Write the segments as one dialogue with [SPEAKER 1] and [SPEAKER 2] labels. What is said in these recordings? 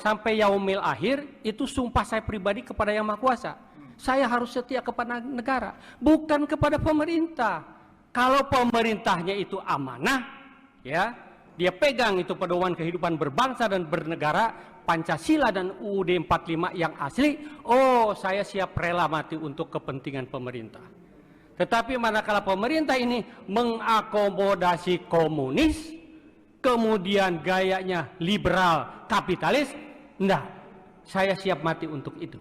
[SPEAKER 1] sampai yaumil akhir itu sumpah saya pribadi kepada Yang Maha Kuasa. Saya harus setia kepada negara, bukan kepada pemerintah. Kalau pemerintahnya itu amanah, ya, dia pegang itu pedoman kehidupan berbangsa dan bernegara, Pancasila dan UUD 45 yang asli, oh saya siap rela mati untuk kepentingan pemerintah. Tetapi manakala pemerintah ini mengakomodasi komunis, kemudian gayanya liberal kapitalis, enggak, saya siap mati untuk itu,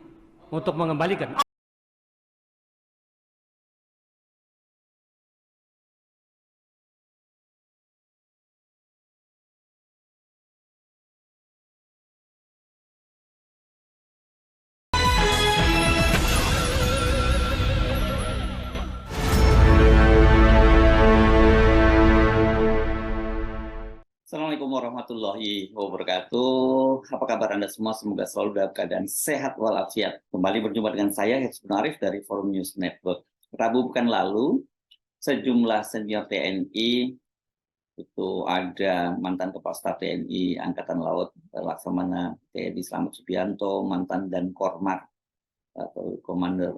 [SPEAKER 1] untuk mengembalikan.
[SPEAKER 2] Assalamualaikum warahmatullahi wabarakatuh. Apa kabar Anda semua? Semoga selalu dalam keadaan sehat walafiat. Kembali berjumpa dengan saya, Hizbun Arif dari Forum News Network. Rabu pekan lalu, sejumlah senior TNI, itu ada mantan Kepala Staf TNI Angkatan Laut Laksamana TNI Slamet Subianto, mantan Dan Kormar atau Komander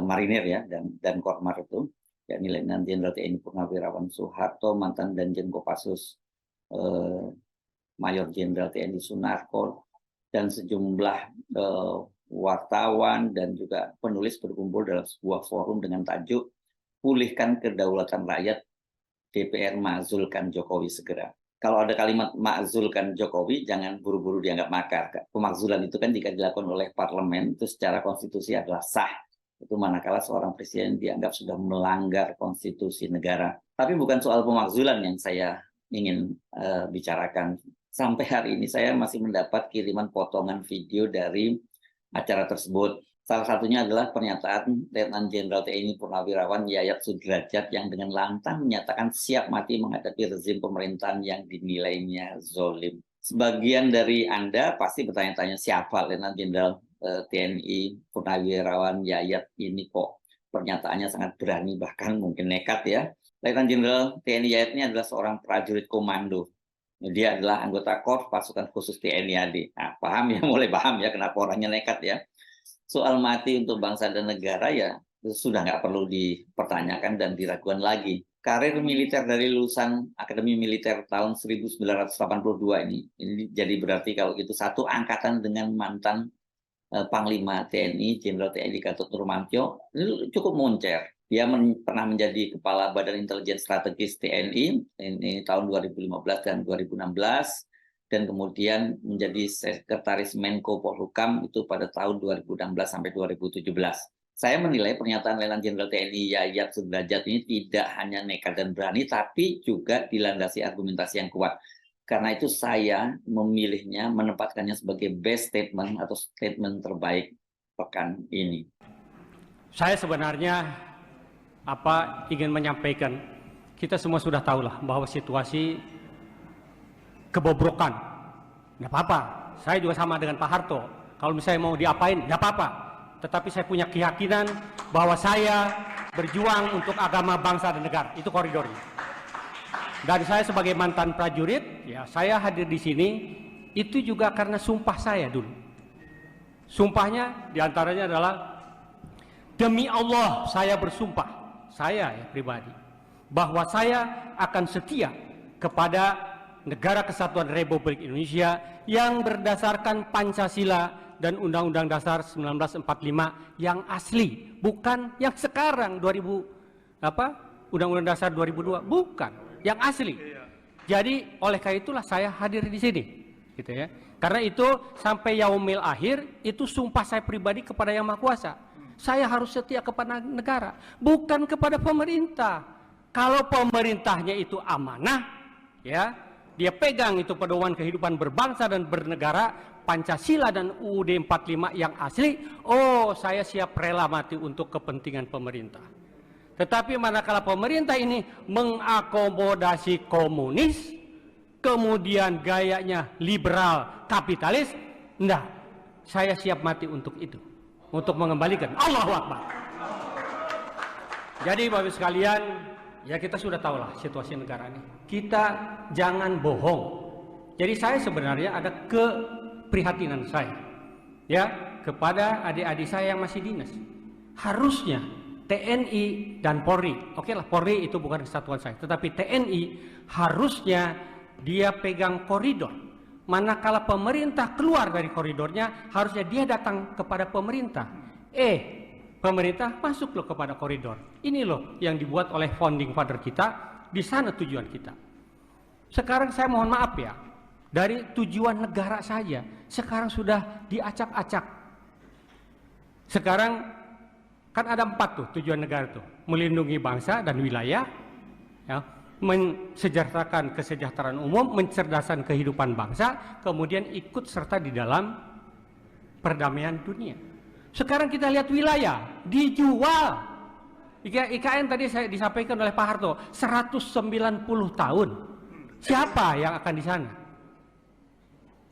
[SPEAKER 2] Marinir ya, dan Kormar itu, yakni Letnan Jenderal TNI Purnawirawan Soeharto, mantan Danjen Kopassus Mayor Jenderal TNI Sunarko, dan sejumlah wartawan dan juga penulis berkumpul dalam sebuah forum dengan tajuk Pulihkan Kedaulatan Rakyat, DPR makzulkan Jokowi segera. Kalau ada kalimat makzulkan Jokowi, jangan buru-buru dianggap makar. Pemakzulan itu kan jika dilakukan oleh parlemen, itu secara konstitusi adalah sah. Itu manakala seorang presiden dianggap sudah melanggar konstitusi negara. Tapi bukan soal pemakzulan yang saya ingin bicarakan. Sampai hari ini saya masih mendapat kiriman potongan video dari acara tersebut. Salah satunya adalah pernyataan Letnan Jenderal TNI Purnawirawan Yayat Sudrajat yang dengan lantang menyatakan siap mati menghadapi rezim pemerintahan yang dinilainya zolim. Sebagian dari Anda pasti bertanya-tanya siapa Letnan Jenderal TNI Purnawirawan Yayat ini, kok pernyataannya sangat berani, bahkan mungkin nekat ya. Letnan Jenderal TNI Yayat ini adalah seorang prajurit komando. Dia adalah anggota Korps Pasukan Khusus TNI AD. Nah, paham ya, mulai paham ya kenapa orangnya nekat ya. Soal mati untuk bangsa dan negara ya sudah nggak perlu dipertanyakan dan diragukan lagi. Karir militer dari lulusan Akademi Militer tahun 1982 ini jadi berarti kalau itu satu angkatan dengan mantan Panglima TNI, Jenderal TNI Gatot Nurmantio, ini cukup moncer. Dia pernah menjadi Kepala Badan Intelijen Strategis TNI ini tahun 2015 dan 2016, dan kemudian menjadi Sekretaris Menko Polhukam itu pada tahun 2016 sampai 2017. Saya menilai pernyataan Letnan Jenderal TNI Yayat Sudrajat ini tidak hanya nekat dan berani, tapi juga dilandasi argumentasi yang kuat. Karena itu saya memilihnya, menempatkannya sebagai best statement atau statement terbaik pekan ini.
[SPEAKER 1] Saya sebenarnya ingin menyampaikan, kita semua sudah tahu lah bahwa situasi kebobrokan, nggak apa-apa. Saya juga sama dengan Pak Harto, kalau misalnya mau diapain, nggak apa-apa. Tetapi saya punya keyakinan bahwa saya berjuang untuk agama, bangsa, dan negara. Itu koridornya. Dan saya sebagai mantan prajurit, ya saya hadir di sini, itu juga karena sumpah saya dulu. Sumpahnya diantaranya adalah, demi Allah saya bersumpah, saya ya pribadi, bahwa saya akan setia kepada Negara Kesatuan Republik Indonesia yang berdasarkan Pancasila dan Undang-Undang Dasar 1945 yang asli, bukan yang sekarang Undang-Undang Dasar 2002, bukan, yang asli. Jadi oleh karena itulah saya hadir di sini, gitu ya. Karena itu sampai yaumil akhir itu sumpah saya pribadi kepada Yang Maha Kuasa. Saya harus setia kepada negara, bukan kepada pemerintah. Kalau pemerintahnya itu amanah, ya, dia pegang itu pedoman kehidupan berbangsa dan bernegara, Pancasila dan UUD 45 yang asli, oh saya siap rela mati untuk kepentingan pemerintah. Tetapi manakala pemerintah ini mengakomodasi komunis, kemudian gayanya liberal kapitalis, enggak, saya siap mati untuk itu, untuk mengembalikan. Allahu Akbar. Jadi Bapak sekalian, ya kita sudah tahu lah situasi negara ini. Kita jangan bohong. Jadi saya sebenarnya ada keprihatinan saya ya kepada adik-adik saya yang masih dinas. Harusnya TNI dan Polri, oke lah Polri itu bukan kesatuan saya, tetapi TNI harusnya dia pegang koridor. Manakala pemerintah keluar dari koridornya, harusnya dia datang kepada pemerintah. Pemerintah masuk loh kepada koridor. Ini loh yang dibuat oleh founding father kita, di sana tujuan kita. Sekarang saya mohon maaf ya, dari tujuan negara saja, sekarang sudah diacak-acak. Sekarang kan ada 4 tuh tujuan negara tuh, melindungi bangsa dan wilayah, ya, mensejahterakan kesejahteraan umum, mencerdaskan kehidupan bangsa, kemudian ikut serta di dalam perdamaian dunia. Sekarang kita lihat wilayah dijual. IKN tadi saya disampaikan oleh Pak Harto 190 tahun. Siapa yang akan di sana?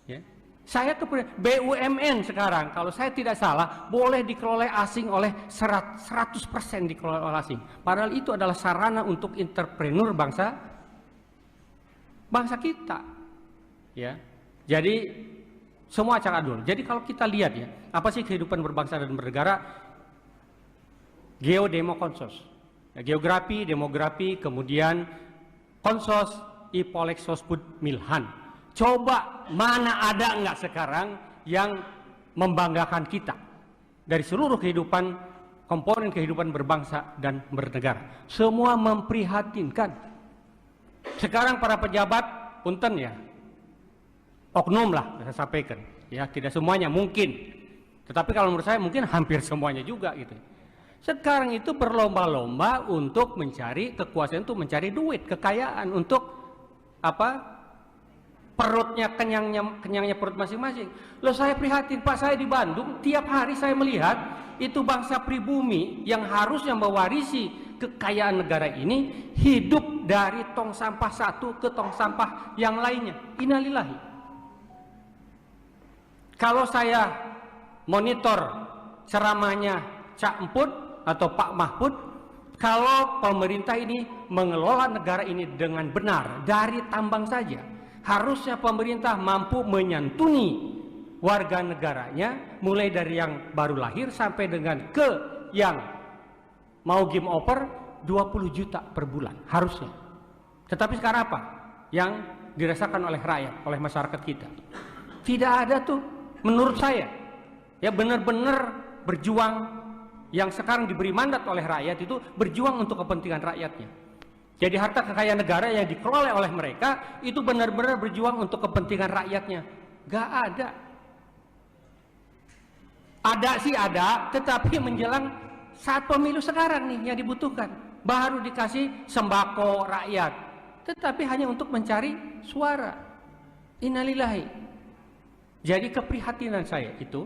[SPEAKER 1] Ya. Saya ke BUMN sekarang, kalau saya tidak salah, boleh dikelola asing oleh 100% dikelola oleh asing. Padahal itu adalah sarana untuk entrepreneur bangsa kita. Ya. Jadi semua acak adul. Jadi kalau kita lihat ya, apa sih kehidupan berbangsa dan bernegara? Geodemo konsos. Ya, geografi, demografi, kemudian konsos, ipolexos put milhan. Coba mana ada enggak sekarang yang membanggakan kita dari seluruh kehidupan, komponen kehidupan berbangsa dan bernegara. Semua memprihatinkan. Sekarang para pejabat, punten ya, oknum lah saya sampaikan. Ya, tidak semuanya mungkin. Tetapi kalau menurut saya mungkin hampir semuanya juga gitu. Sekarang itu berlomba-lomba untuk mencari kekuasaan, untuk mencari duit, kekayaan, untuk apa? Perutnya kenyangnya perut masing-masing. Loh saya prihatin Pak, saya di Bandung tiap hari saya melihat itu bangsa pribumi yang harusnya mewarisi kekayaan negara ini hidup dari tong sampah satu ke tong sampah yang lainnya. Innalillahi. Kalau saya monitor ceramahnya Cak Emput atau Pak Mahfud, kalau pemerintah ini mengelola negara ini dengan benar dari tambang saja, harusnya pemerintah mampu menyantuni warga negaranya mulai dari yang baru lahir sampai dengan ke yang mau game over 20 juta per bulan harusnya. Tetapi sekarang apa yang dirasakan oleh rakyat, oleh masyarakat kita? Tidak ada tuh menurut saya. Ya benar-benar berjuang, yang sekarang diberi mandat oleh rakyat itu berjuang untuk kepentingan rakyatnya. Jadi harta kekayaan negara yang dikelola oleh mereka itu benar-benar berjuang untuk kepentingan rakyatnya. Gak ada. Ada sih ada, tetapi menjelang saat pemilu sekarang nih yang dibutuhkan. Baru dikasih sembako rakyat. Tetapi hanya untuk mencari suara. Innalillahi. Jadi keprihatinan saya itu,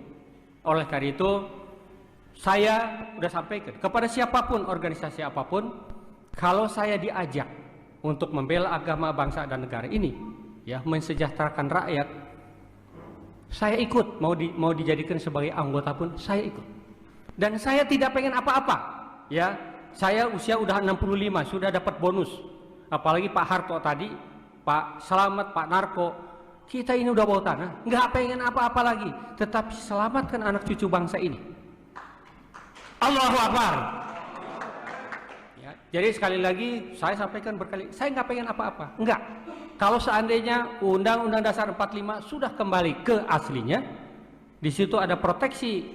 [SPEAKER 1] oleh karena itu saya sudah sampaikan kepada siapapun, organisasi apapun, kalau saya diajak untuk membela agama, bangsa dan negara ini, ya mensejahterakan rakyat, saya ikut. Mau dijadikan sebagai anggota pun saya ikut. Dan saya tidak pengen apa-apa. Ya, saya usia udah 65, sudah dapat bonus. Apalagi Pak Harto tadi, Pak Slamet, Pak Narko, kita ini udah bawa tanah, nggak pengen apa-apa lagi. Tetapi selamatkan anak cucu bangsa ini. Allahu Akbar. Jadi sekali lagi saya sampaikan berkali, saya nggak pengen apa-apa, enggak. Kalau seandainya Undang-Undang Dasar 45 sudah kembali ke aslinya, di situ ada proteksi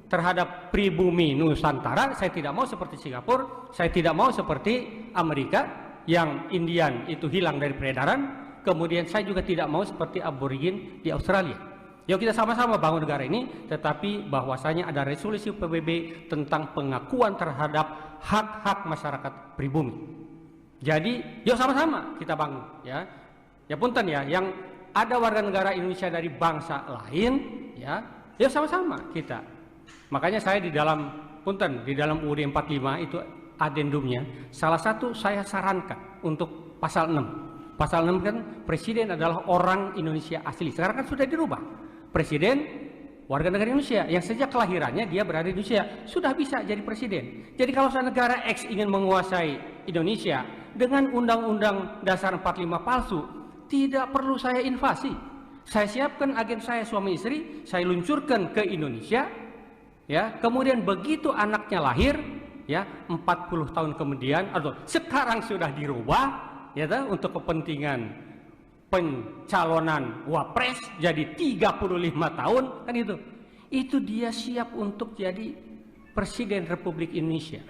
[SPEAKER 1] terhadap pribumi Nusantara. Saya tidak mau seperti Singapura, saya tidak mau seperti Amerika yang Indian itu hilang dari peredaran. Kemudian saya juga tidak mau seperti aborigin di Australia. Yuk kita sama-sama bangun negara ini, tetapi bahwasanya ada resolusi PBB tentang pengakuan terhadap hak-hak masyarakat pribumi. Jadi, yuk sama-sama kita bangun, ya. Ya punten ya, yang ada warga negara Indonesia dari bangsa lain, ya, yuk sama-sama kita. Makanya saya di dalam punten, di dalam UUD 45 itu adendumnya, salah satu saya sarankan untuk pasal 6. Pasal 6 kan presiden adalah orang Indonesia asli. Sekarang kan sudah dirubah. Presiden warga negara Indonesia yang sejak kelahirannya dia berada di Indonesia sudah bisa jadi presiden. Jadi kalau negara X ingin menguasai Indonesia dengan Undang-Undang Dasar 45 palsu, tidak perlu saya invasi. Saya siapkan agen saya suami istri, saya luncurkan ke Indonesia, ya. Kemudian begitu anaknya lahir, ya, 40 tahun kemudian atau sekarang sudah dirubah, ya, untuk kepentingan pencalonan wapres jadi 35 tahun, kan itu. Itu dia siap untuk jadi Presiden Republik Indonesia.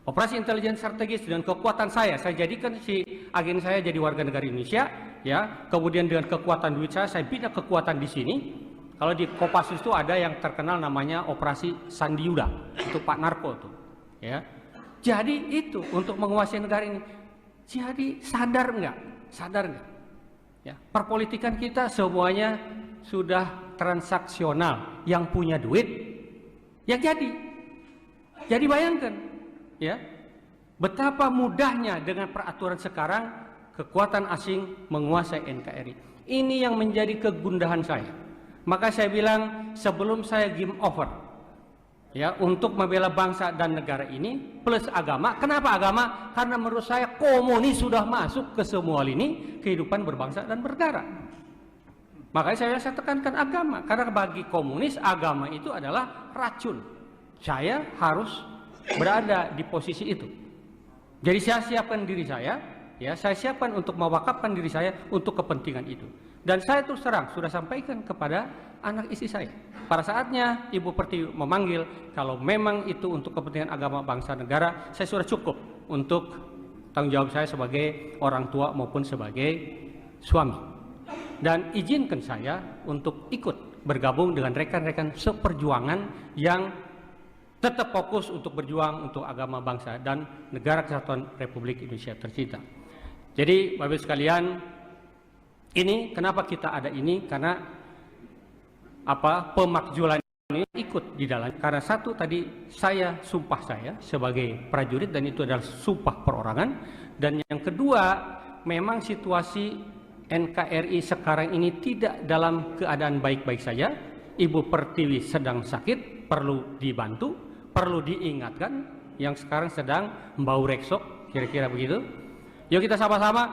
[SPEAKER 1] Operasi intelijen strategis dengan kekuatan saya jadikan si agen saya jadi warga negara Indonesia, ya. Kemudian dengan kekuatan duit saya bina kekuatan di sini. Kalau di Kopassus itu ada yang terkenal namanya Operasi Sandiuda, itu Pak Narko tuh, ya. Jadi itu untuk menguasai negara ini. Jadi sadar nggak? Sadar nggak? Ya, perpolitikan kita semuanya sudah transaksional. Yang punya duit, yang jadi. Jadi bayangkan, ya, betapa mudahnya dengan peraturan sekarang kekuatan asing menguasai NKRI. Ini yang menjadi kegundahan saya. Maka saya bilang sebelum saya game over, ya, untuk membela bangsa dan negara ini plus agama. Kenapa agama? Karena menurut saya komunis sudah masuk ke semua lini kehidupan berbangsa dan bernegara. Makanya saya tekankan agama, karena bagi komunis agama itu adalah racun. Saya harus berada di posisi itu. Jadi saya siapkan diri saya, ya, saya siapkan untuk mewakafkan diri saya untuk kepentingan itu. Dan saya terus terang sudah sampaikan kepada anak istri saya. Pada saatnya Ibu Pertiwi memanggil, kalau memang itu untuk kepentingan agama, bangsa, negara, saya sudah cukup untuk tanggung jawab saya sebagai orang tua maupun sebagai suami. Dan izinkan saya untuk ikut bergabung dengan rekan-rekan seperjuangan yang tetap fokus untuk berjuang untuk agama, bangsa, dan negara kesatuan Republik Indonesia tercinta. Jadi Bapak Ibu sekalian, ini kenapa kita ada ini? Karena pemakzulan ini ikut di dalam. Karena satu tadi saya sumpah saya sebagai prajurit dan itu adalah sumpah perorangan. Dan yang kedua, memang situasi NKRI sekarang ini tidak dalam keadaan baik-baik saja. Ibu Pertiwi sedang sakit, perlu dibantu, perlu diingatkan. Yang sekarang sedang membau reksok, kira-kira begitu. Yuk kita sama-sama.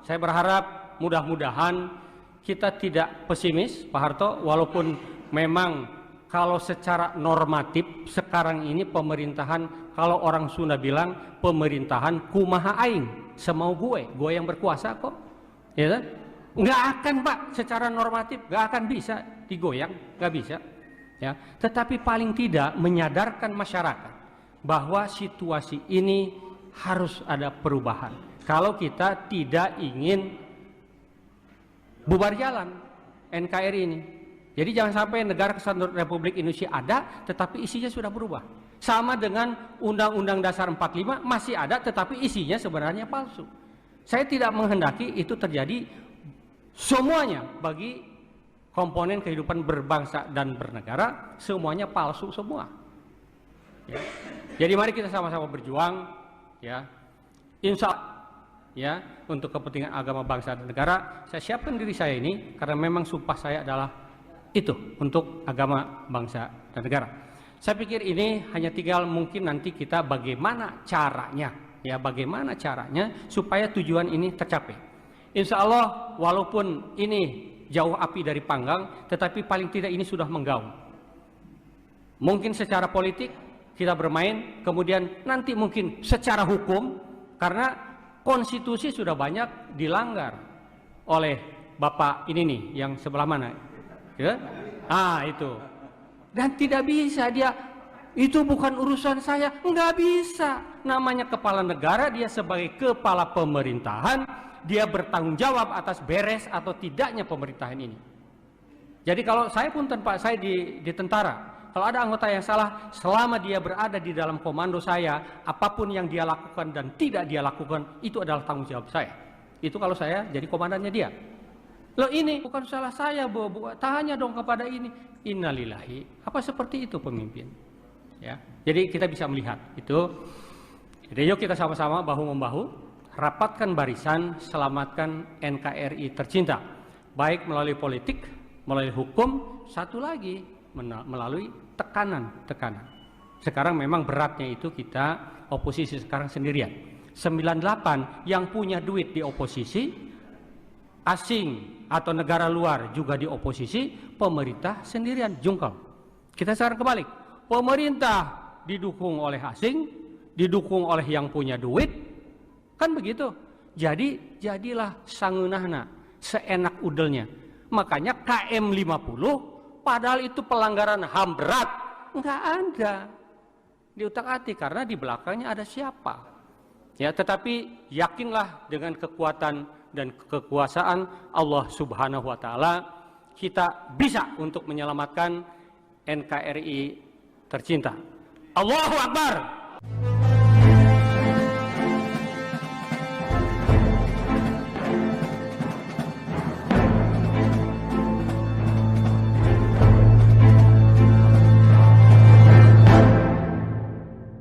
[SPEAKER 1] Saya berharap mudah-mudahan kita tidak pesimis, Pak Harto, walaupun memang kalau secara normatif sekarang ini pemerintahan, kalau orang Sunda bilang pemerintahan kumaha aing, semau gue yang berkuasa kok, ya, nggak akan Pak, secara normatif nggak akan bisa digoyang, nggak bisa, ya. Tetapi paling tidak menyadarkan masyarakat bahwa situasi ini harus ada perubahan. Kalau kita tidak ingin bubar jalan NKRI ini. Jadi jangan sampai negara kesatuan Republik Indonesia ada tetapi isinya sudah berubah. Sama dengan Undang-Undang Dasar 45 masih ada tetapi isinya sebenarnya palsu. Saya tidak menghendaki itu terjadi semuanya bagi komponen kehidupan berbangsa dan bernegara, semuanya palsu semua. Ya. Jadi mari kita sama-sama berjuang, ya. Insya Allah, ya, untuk kepentingan agama, bangsa dan negara. Saya siapkan diri saya ini karena memang sumpah saya adalah itu untuk agama, bangsa dan negara. Saya pikir ini hanya tinggal mungkin nanti kita bagaimana caranya, ya, bagaimana caranya supaya tujuan ini tercapai. Insya Allah walaupun ini jauh api dari panggang, tetapi paling tidak ini sudah menggaung. Mungkin secara politik kita bermain, kemudian nanti mungkin secara hukum, karena konstitusi sudah banyak dilanggar oleh Bapak ini nih, yang sebelah mana? Ya? Itu. Dan tidak bisa dia, itu bukan urusan saya, nggak bisa. Namanya kepala negara, dia sebagai kepala pemerintahan, dia bertanggung jawab atas beres atau tidaknya pemerintahan ini. Jadi kalau saya pun tanpa saya di tentara, kalau ada anggota yang salah, selama dia berada di dalam komando saya, apapun yang dia lakukan dan tidak dia lakukan, itu adalah tanggung jawab saya. Itu kalau saya jadi komandannya dia. Loh ini bukan salah saya, tanya dong kepada ini. Innalillahi. Apa seperti itu pemimpin? Ya. Jadi kita bisa melihat itu. Jadi yuk kita sama-sama bahu-membahu, rapatkan barisan, selamatkan NKRI tercinta. Baik melalui politik, melalui hukum, satu lagi melalui tekanan. Sekarang memang beratnya itu kita oposisi sekarang sendirian. 98 yang punya duit di oposisi, asing atau negara luar juga di oposisi, pemerintah sendirian jungkel. Kita sekarang kebalik, pemerintah didukung oleh asing, didukung oleh yang punya duit, kan begitu. Jadi jadilah sangeunahna, seenak udelnya. Makanya KM 50 padahal itu pelanggaran HAM berat, nggak ada di utak-atik karena di belakangnya ada siapa. Ya, tetapi yakinlah dengan kekuatan dan kekuasaan Allah Subhanahu wa taala kita bisa untuk menyelamatkan NKRI tercinta. Allahu Akbar.